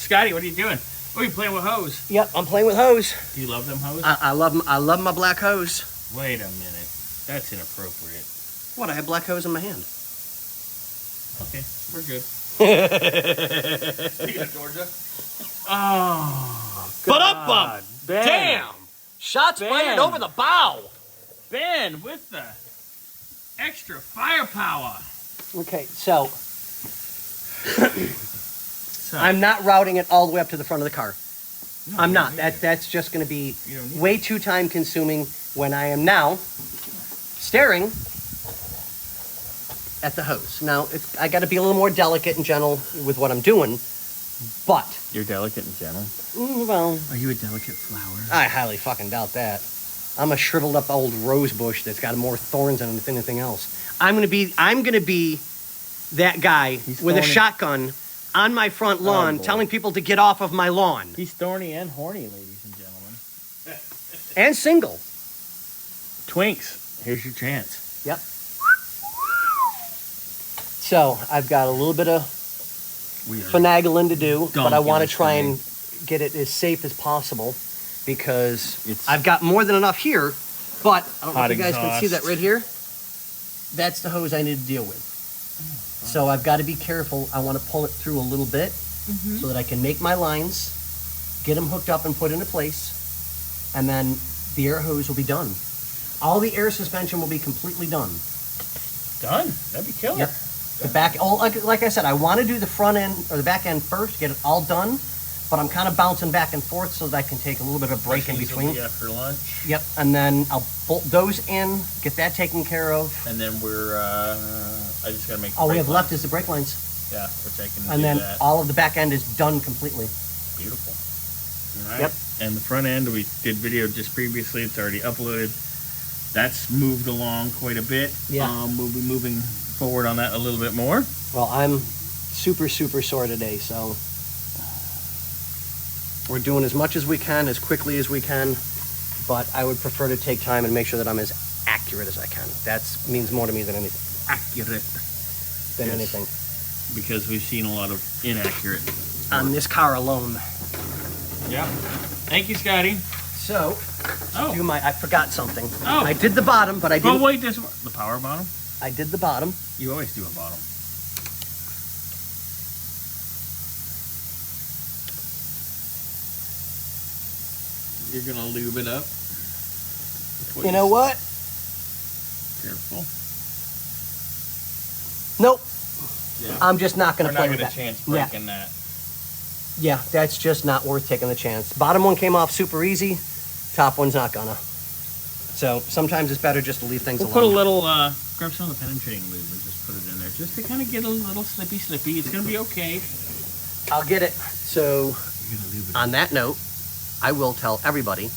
Scotty, what are you doing? Oh, you playing with hose? Yep, I'm playing with hose. Do you love them hose? I love 'em. I love my black hose. Wait a minute. That's inappropriate. What? I have black hose in my hand. Okay, we're good. Speaking of Georgia. Oh, God. Ben. Damn! Shots Ben. fired over the bow. Ben with the extra firepower. Okay, so So, I'm not routing it all the way up to the front of the car. no, I'm you not. don't need to. That's just going to be You don't need way too time consuming when I am now staring at the hose. Now, I got to be a little more delicate and gentle with what I'm doing, but, You're delicate and gentle. well, Are you a delicate flower? I highly fucking doubt that. I'm a shriveled up old rose bush that's got more thorns than anything else. I'm gonna be that guy He's with a thorny. shotgun on my front lawn boy. telling people to get off of my lawn. He's thorny and horny, ladies and gentlemen. And single. Twinks, here's your chance. Yep. So I've got a little bit of We are finagling to do, but I Donkey want to this try thing. and get it as safe as possible because It's- I've got more than enough here, but I don't know Hot if you guys can see that exhaust. right here. That's the hose I need to deal with. So I've got to be careful. I want to pull it through a little bit so that I can make my lines, get them hooked up and put into place, and then the air hose will be done. All the air suspension will be completely done. done. That'd be killer. Yep. The back, like I said, I want to do the front end or the back end first, get it all done, but I'm kind of bouncing back and forth so that I can take a little bit of a break in These will between. be after lunch, Yep, and then I'll bolt those in, get that taken care of. and then we're. I just gotta make. All we brake have left lines. is the brake lines, Yeah, which I can and do then that. all of the back end is done completely. Beautiful. All right. Yep. And the front end, we did video just previously. It's already uploaded. That's moved along quite a bit. Yeah. We'll be moving forward on that a little bit more. Well, I'm super sore today, so we're doing as much as we can, as quickly as we can, but I would prefer to take time and make sure that I'm as accurate as I can. That means more to me than anything. Accurate. Than Yes. anything. Because we've seen a lot of inaccurate. On this car alone. Yeah. Thank you, Scotty. So, Oh. I forgot something. Oh. I did the bottom, but I Oh, didn't. wait, the power bottom? I did the bottom. You always do a bottom. You're gonna lube it up. You know what? Careful. Nope. Yeah. I'm just not We're going to not play gonna with that. chance Yeah. breaking that. Yeah, that's just not worth taking the chance. Bottom one came off super easy. Top one's not gonna. So sometimes it's better just to leave things We'll alone. put a little, grab some of the penetrating lube and just put it in there, just to kind of get a little slippy. It's gonna be okay. I'll get it. So You're gonna lube it. on that note, I will tell everybody